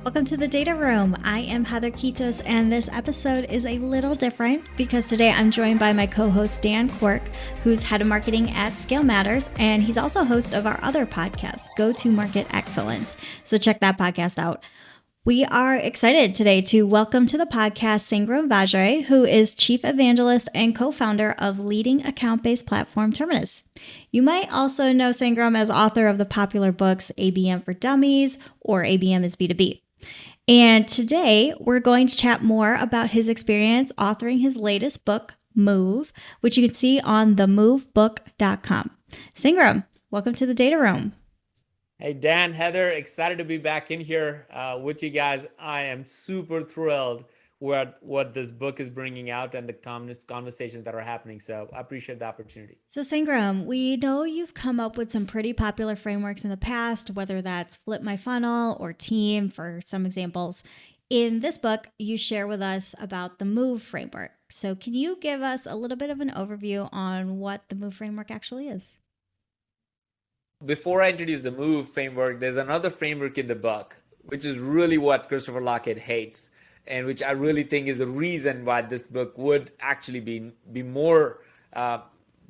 Welcome to the Data Room. I am Heather Kitos, and this episode is a little different because today I'm joined by my co-host Dan Quirk, who's head of marketing at Scale Matters, and he's also host of our other podcast, Go to Market Excellence. So check that podcast out. We are excited today to welcome to the podcast Sangram Vajre, who is Chief Evangelist and co-founder of leading account-based platform Terminus. You might also know Sangram as author of the popular books ABM for Dummies or ABM is B2B. And today we're going to chat more about his experience authoring his latest book, MOVE, which you can see on themovebook.com. Sangram, welcome to the Data Room. Hey, Dan, Heather, excited to be back in here with you guys. I am super thrilled with what this book is bringing out and the conversations that are happening. So I appreciate the opportunity. So Sangram, we know you've come up with some pretty popular frameworks in the past, whether that's Flip My Funnel or Team for some examples. In this book, you share with us about the MOVE framework. So can you give us a little bit of an overview on what the MOVE framework actually is? Before I introduce the MOVE framework, there's another framework in the book, which is really what Christopher Lockett hates, and which I really think is the reason why this book would actually be more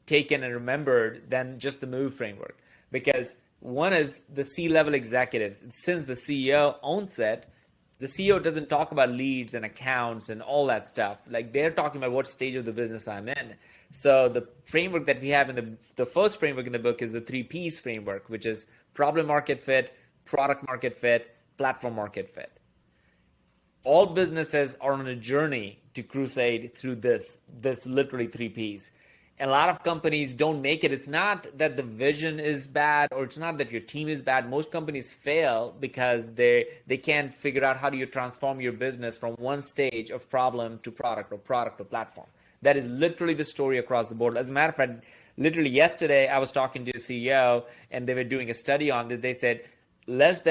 taken and remembered than just the MOVE framework. Because one is the C-level executives. Since the CEO owns it, the CEO doesn't talk about leads and accounts and all that stuff. Like, they're talking about what stage of the business I'm in. So the framework that we have in the first framework in the book is the 3Ps framework, which is problem market fit, product market fit, platform market fit. All businesses are on a journey to crusade through this literally 3Ps. And a lot of companies don't make it. It's not that the vision is bad, or it's not that your team is bad. Most companies fail because they can't figure out how do you transform your business from one stage of problem to product, or product to platform. That is literally the story across the board. As a matter of fact, literally yesterday, I was talking to a CEO and they were doing a study on it. They said it's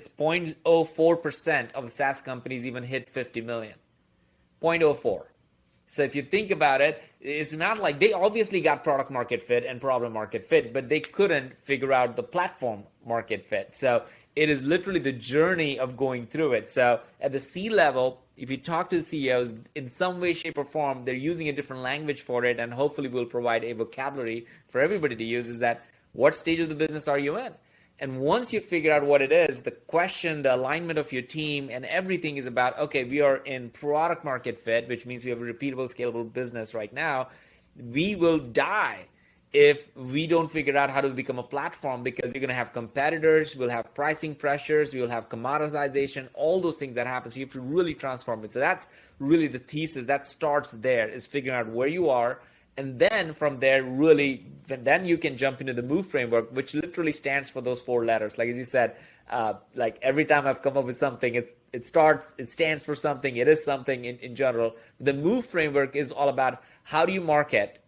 0.04% of the SaaS companies even hit 50 million. 0.04. So if you think about it, it's not like they obviously got product market fit and problem market fit, but they couldn't figure out the platform market fit. So it is literally the journey of going through it. So at the C level, if you talk to the CEOs, in some way, shape, or form, they're using a different language for it, and hopefully we'll provide a vocabulary for everybody to use, is that what stage of the business are you in? And once you figure out what it is, the question, the alignment of your team, and everything is about, okay, we are in product market fit, which means we have a repeatable, scalable business right now. We will die if we don't figure out how to become a platform, because you're going to have competitors, we'll have pricing pressures, we'll have commoditization, all those things that happen. So you have to really transform it. So that's really the thesis that starts there, is figuring out where you are. And then from there, really, then you can jump into the MOVE framework, which literally stands for those 4 letters. Like, as you said, like every time I've come up with something, it stands for something, it is something in general. The MOVE framework is all about how do you market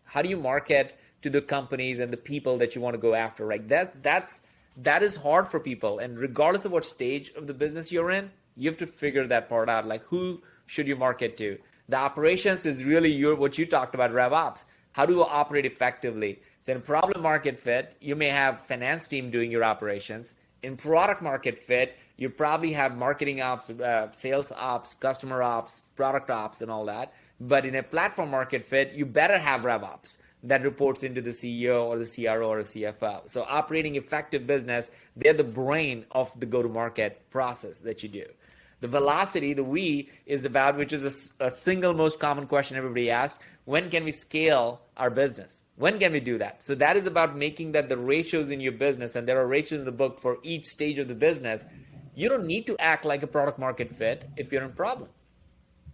to the companies and the people that you want to go after, right? That is hard for people. And regardless of what stage of the business you're in, you have to figure that part out. Like, who should you market to? The operations is really what you talked about, revops. How do you operate effectively? So in problem market fit, you may have finance team doing your operations. In product market fit, you probably have marketing ops, sales ops, customer ops, product ops, and all that. But in a platform market fit, you better have revops that reports into the CEO or the CRO or the CFO. So operating effective business, they're the brain of the go-to-market process that you do. The velocity, the V, is about, which is a single most common question everybody asks, when can we scale our business? When can we do that? So that is about making that the ratios in your business, and there are ratios in the book for each stage of the business. You don't need to act like a product market fit if you're in problem.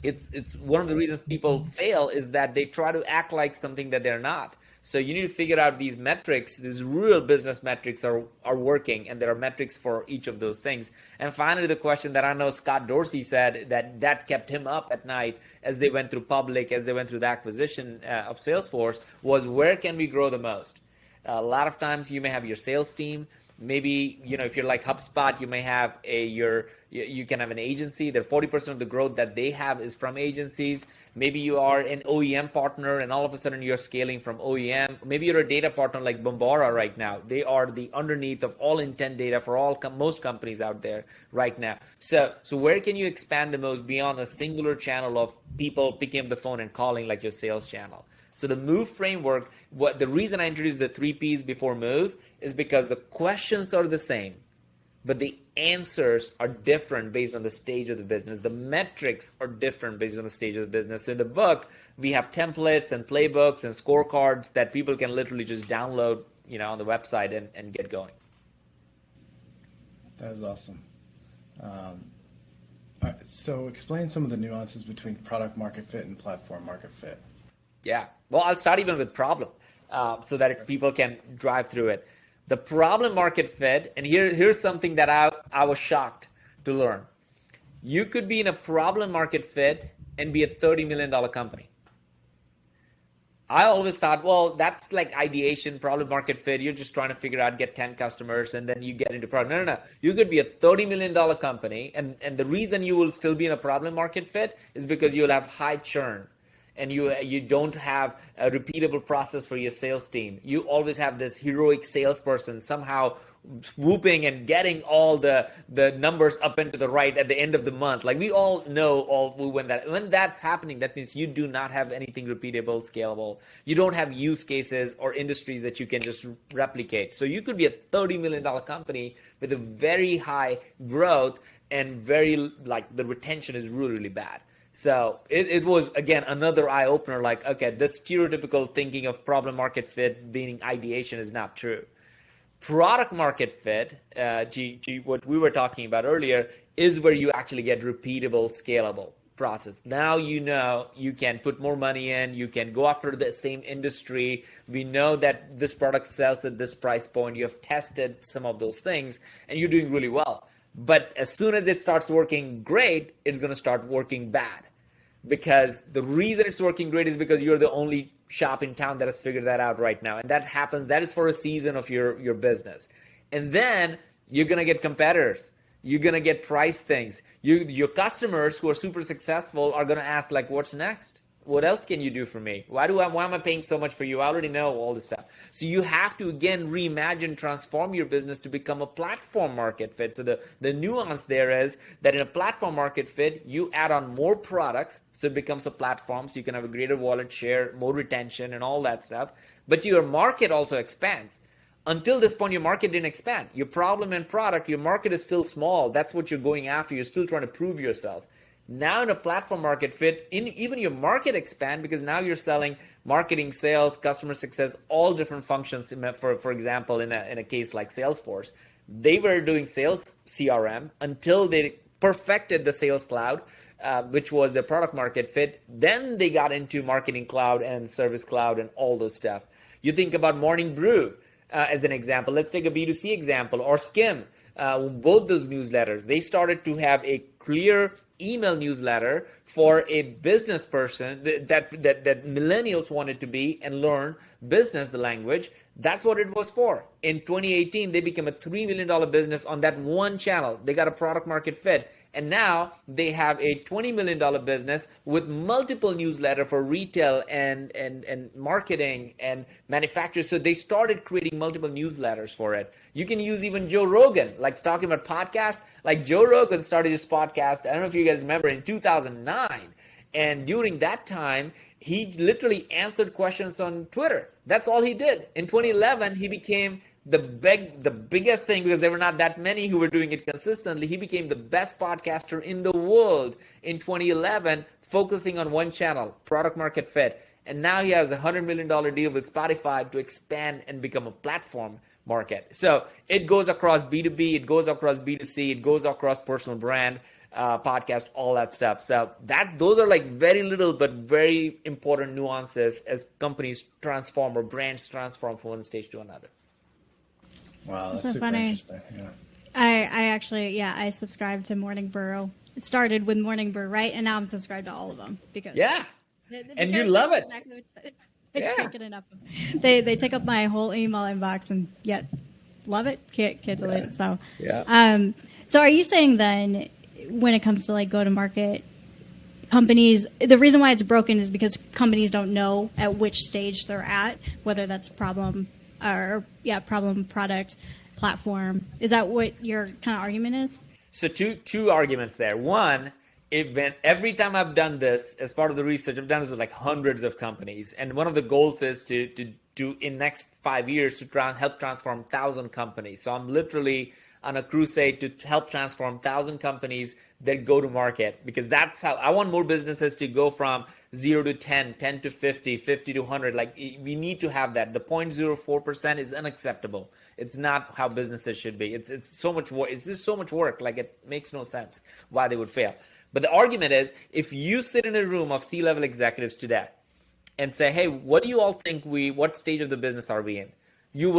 It's one of the reasons people fail is that they try to act like something that they're not. So you need to figure out these metrics, these real business metrics are working, and there are metrics for each of those things. And finally, the question that I know Scott Dorsey said that kept him up at night as they went through public, as they went through the acquisition of Salesforce, was where can we grow the most? A lot of times you may have your sales team. Maybe, if you're like HubSpot, you may have you can have an agency. That 40% of the growth that they have is from agencies. Maybe you are an OEM partner and all of a sudden you're scaling from OEM. Maybe you're a data partner like Bombora right now. They are the underneath of all intent data for most companies out there right now. So where can you expand the most beyond a singular channel of people picking up the phone and calling, like your sales channel? So the MOVE framework, the reason I introduced the 3 Ps before MOVE is because the questions are the same, but the answers are different based on the stage of the business. The metrics are different based on the stage of the business. So in the book, we have templates and playbooks and scorecards that people can literally just download, on the website and get going. That is awesome. All right, so explain some of the nuances between product market fit and platform market fit. Yeah. Well, I'll start even with problem so that people can drive through it. The problem market fit, and here's something that I was shocked to learn. You could be in a problem market fit and be a $30 million company. I always thought, well, that's like ideation, problem market fit. You're just trying to figure out, get 10 customers, and then you get into problem. No. You could be a $30 million company, and the reason you will still be in a problem market fit is because you'll have high churn. And you don't have a repeatable process for your sales team. You always have this heroic salesperson somehow swooping and getting all the numbers up into the right at the end of the month. Like we all know when that's happening, that means you do not have anything repeatable, scalable. You don't have use cases or industries that you can just replicate. So you could be a $30 million company with a very high growth and the retention is really, really bad. So it was, again, another eye-opener, like, okay, this stereotypical thinking of problem market fit being ideation is not true. Product market fit, what we were talking about earlier, is where you actually get repeatable, scalable process. Now you can put more money in, you can go after the same industry. We know that this product sells at this price point. You have tested some of those things, and you're doing really well. But as soon as it starts working great, it's going to start working bad. Because the reason it's working great is because you're the only shop in town that has figured that out right now. And that is for a season of your business. And then you're going to get competitors. You're going to get price things. Your customers who are super successful are going to ask, like, what's next? What else can you do for me? Why am I paying so much for you? I already know all this stuff. So you have to, again, reimagine, transform your business to become a platform market fit. So the nuance there is that in a platform market fit, you add on more products, so it becomes a platform, so you can have a greater wallet share, more retention, and all that stuff. But your market also expands. Until this point, your market didn't expand. Your problem and product, your market is still small. That's what you're going after. You're still trying to prove yourself. Now in a platform market fit, even your market expand because now you're selling marketing, sales, customer success, all different functions. For example, in a case like Salesforce, they were doing sales CRM until they perfected the sales cloud, which was the product market fit. Then they got into marketing cloud and service cloud and all those stuff. You think about Morning Brew as an example. Let's take a B2C example, or Skim. Both those newsletters, they started to have a clear email newsletter for a business person that millennials wanted to be and learn business, the language. That's what it was for. In 2018, they became a $3 million business on that one channel. They got a product market fit. And now they have a $20 million business with multiple newsletters for retail and marketing and manufacturers. So they started creating multiple newsletters for it. You can use even Joe Rogan, like talking about podcasts. Like Joe Rogan started his podcast, I don't know if you guys remember, in 2009. And during that time, he literally answered questions on Twitter. That's all he did. In 2011, he became the biggest thing, because there were not that many who were doing it consistently. He became the best podcaster in the world in 2011, focusing on one channel, product market fit. And now he has a $100 million deal with Spotify to expand and become a platform market. So it goes across B2B, it goes across B2C, it goes across personal brand, podcast, all that stuff. So those are like very little but very important nuances as companies transform or brands transform from one stage to another. Wow, that's so super funny. interesting. Yeah. I actually, I subscribed to Morning Brew. It started with Morning Brew, right? And now I'm subscribed to all of them because and you love it. Exactly what you said. I Yeah. can't get enough of it. They take up my whole email inbox, and yet love it. Can't delete it. So so are you saying then, when it comes to like go to market, companies, the reason why it's broken is because companies don't know at which stage they're at, whether that's problem product, platform. Is that what your kind of argument is? So two arguments there. One, every time I've done this as part of the research, I've done this with like hundreds of companies, and one of the goals is to do in next 5 years to help transform 1,000 companies. So I'm literally on a crusade to help transform 1,000 companies that go to market, because that's how I want more businesses to go from 0 to 10, 10 to 50, 50 to 100. Like, we need to have that. The 0.04% is unacceptable. It's not how businesses should be. It's so much work. It's just so much work. Like, it makes no sense why they would fail. But the argument is, if you sit in a room of C-level executives today and say, hey, what do you all think what stage of the business are we in? You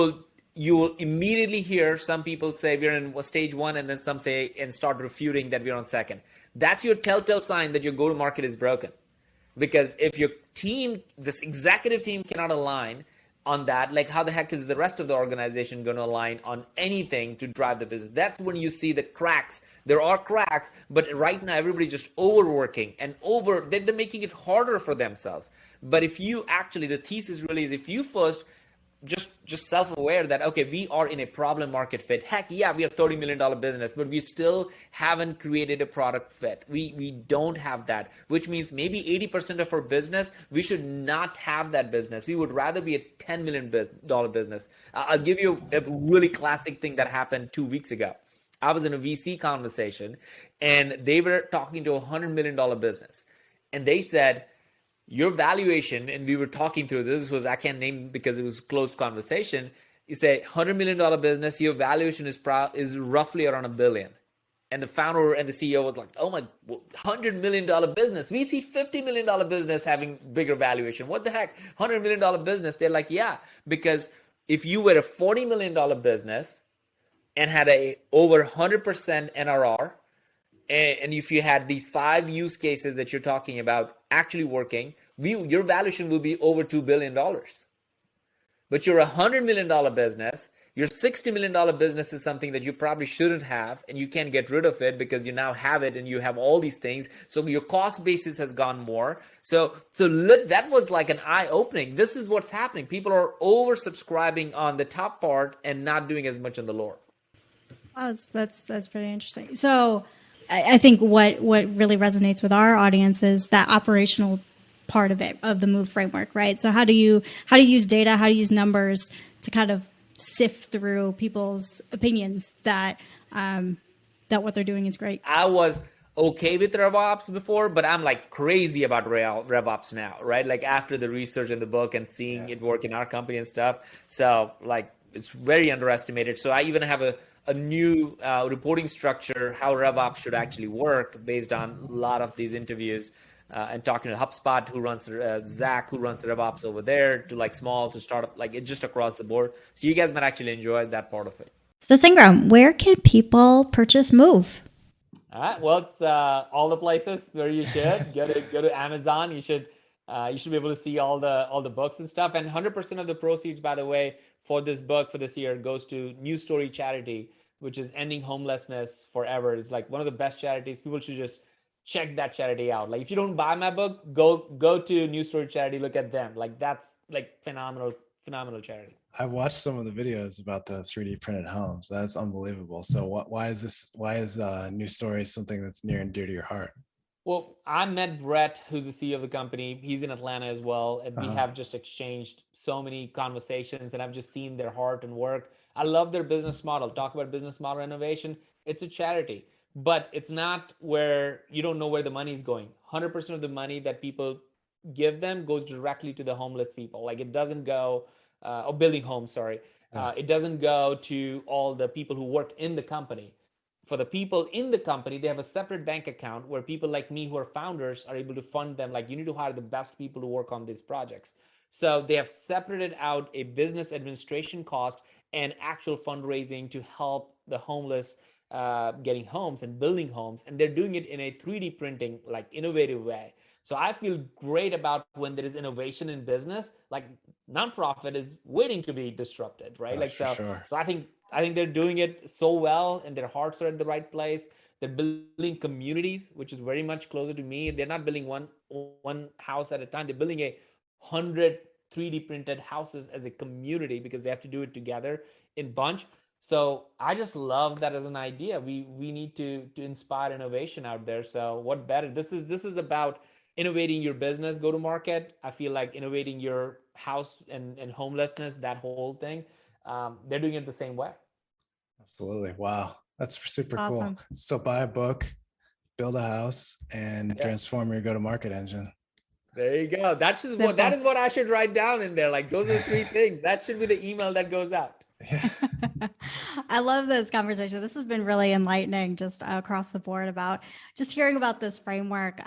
will immediately hear some people say we're in stage 1, and then some say and start refuting that we're on second. That's your telltale sign that your go-to-market is broken. Because if your team, this executive team, cannot align on that, like, how the heck is the rest of the organization going to align on anything to drive the business? That's when you see the cracks. There are cracks, but right now everybody's just overworking and they're making it harder for themselves. But if you actually, the thesis really is, if you first just self-aware that, okay, we are in a problem market fit. Heck yeah, we are $30 million business, but we still haven't created a product fit. We don't have that, which means maybe 80% of our business, we should not have that business. We would rather be a $10 million business. I'll give you a really classic thing that happened 2 weeks ago. I was in a VC conversation, and they were talking to a $100 million business. And they said, your valuation, and we were talking through this, I can't name because it was a closed conversation. You say $100 million business, your valuation is roughly around $1 billion. And the founder and the CEO was like, oh my, $100 million business. We see $50 million business having bigger valuation. What the heck? $100 million business. They're like, yeah, because if you were a $40 million business and had a over 100% NRR, and if you had these 5 use cases that you're talking about actually working, your valuation will be over $2 billion. But you're a $100 million business, your $60 million business is something that you probably shouldn't have, and you can't get rid of it because you now have it and you have all these things. So your cost basis has gone more. So that was like an eye-opening. This is what's happening. People are oversubscribing on the top part and not doing as much on the lower. Oh, that's pretty interesting. So I think what really resonates with our audience is that operational part of it, of the MOVE framework, right? So how do you use data, how do you use numbers to kind of sift through people's opinions that what they're doing is great? I was okay with revops before, but I'm like crazy about revops now, right? Like, after the research in the book and seeing it work in our company and stuff. So like, it's very underestimated. So I even have a new reporting structure, how revops should actually work, based on a lot of these interviews and talking to HubSpot, who runs Zach, who runs revops over there, to like small to startup, like it's just across the board. So you guys might actually enjoy that part of it. So Sangram, where can people purchase MOVE? All right. Well, it's all the places where you should go to Amazon. You should be able to see all the books and stuff. And 100% of the proceeds, by the way, for this book for this year goes to New Story Charity, which is ending homelessness forever. It's like one of the best charities. People should just check that charity out. Like, if you don't buy my book, go to New Story Charity, look at them. Like, that's like phenomenal charity. I watched some of the videos about the 3D printed homes. That's unbelievable. So why is New Story something that's near and dear to your heart? Well, I met Brett, who's the CEO of the company. He's in Atlanta as well. And we have just exchanged so many conversations, and I've just seen their heart and work. I love their business model. Talk about business model innovation. It's a charity, but it's not where you don't know where the money is going. 100% of the money that people give them goes directly to the homeless people. Like, it doesn't go, or building homes, sorry. It doesn't go to all the people who work in the company. For the people in the company, they have a separate bank account where people like me, who are founders, are able to fund them. Like, you need to hire the best people to work on these projects. So they have separated out a business administration cost and actual fundraising to help the homeless getting homes and building homes. And they're doing it in a 3D printing, like, innovative way. So I feel great about when there is innovation in business, like nonprofit is waiting to be disrupted, right? Like, for so, sure. so I think they're doing it so well and their hearts are at the right place. They're building communities, which is very much closer to me. They're not building one house at a time. They're building 100 3D printed houses as a community because they have to do it together in bunch. So I just love that as an idea. We need to inspire innovation out there. So what better? This is about innovating your business, go to market. I feel like innovating your house and homelessness, that whole thing. They're doing it the same way. Absolutely. Wow. That's super Awesome. cool. So buy a book, build a house, and transform your go-to-market engine. There you go. That is what I should write down in there. Like those are the 3 things. That should be the email that goes out. Yeah. I love this conversation. This has been really enlightening just across the board about just hearing about this framework.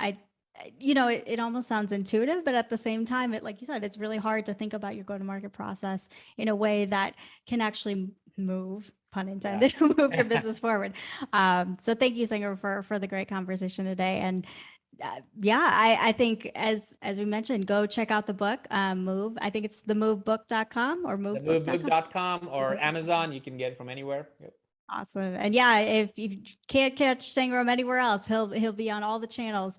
It almost sounds intuitive, but at the same time, like you said, it's really hard to think about your go-to-market process in a way that can actually move, pun intended, move your business forward. So thank you, Sangram, for the great conversation today. And I think as we mentioned, go check out the book, Move. I think it's themovebook.com or Movebook.com or Amazon. You can get it from anywhere. Yep. Awesome. And if you can't catch Sangram anywhere else, he'll be on all the channels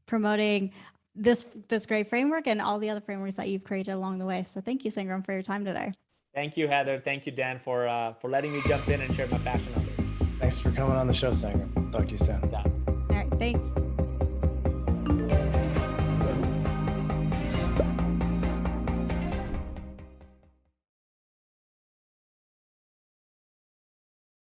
promoting this great framework and all the other frameworks that you've created along the way. So thank you, Sangram, for your time today. Thank you, Heather. Thank you, Dan, for letting me jump in and share my passion on this. Thanks for coming on the show, Sangram. Talk to you soon. All right. Thanks.